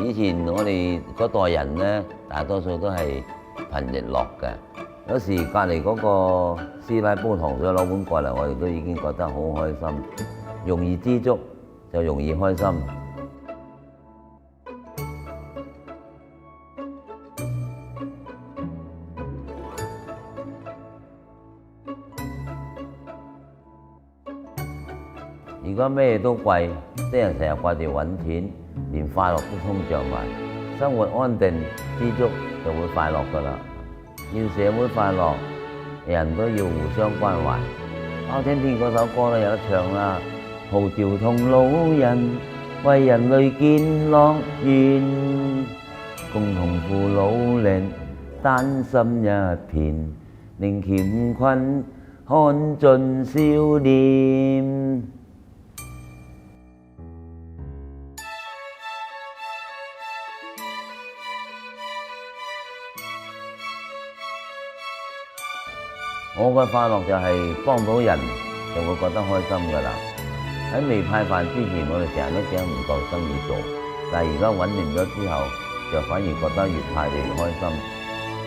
以前我哋嗰代人呢，大多數都係貧亦樂嘅。有時隔離嗰個師奶煲糖水攞碗過嚟，我哋都已經覺得好開心。容易知足就容易開心。而家咩都貴，啲人成日掛住揾錢，連快樂都通脹埋。生活安定知足就會快樂㗎啦。要社會快樂，人都要互相關懷。包青天嗰首歌都有得唱啦，號召同路人為人類建樂園，共同扶老齡，丹心一片，令乾坤看盡笑臉。我嘅快樂就係幫到人，就會覺得開心㗎啦。喺未派飯之前，我哋成日都驚唔夠生意做，但係而家穩定咗之後，就反而覺得越派就越開心。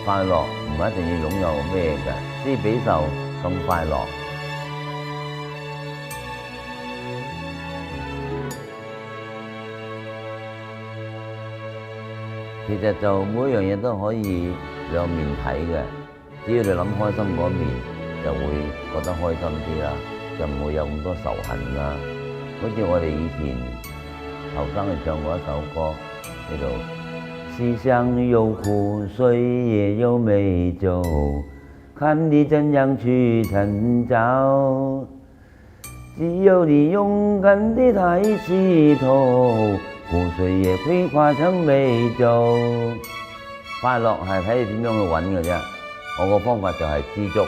快樂唔一定要擁有咩嘅，施比受更快樂。其實就每一樣嘢都可以兩面睇嘅。只要你諗開心嗰面，就會覺得開心啲啦，就唔會有咁多仇恨啦。好似我哋以前後生去唱過一首歌，叫做世上有苦水也有美酒，看你怎樣去尋找。只有你勇敢地抬起頭，苦水也會化成美酒。快樂係睇你點樣去揾嘅啫。我個方法就係知足。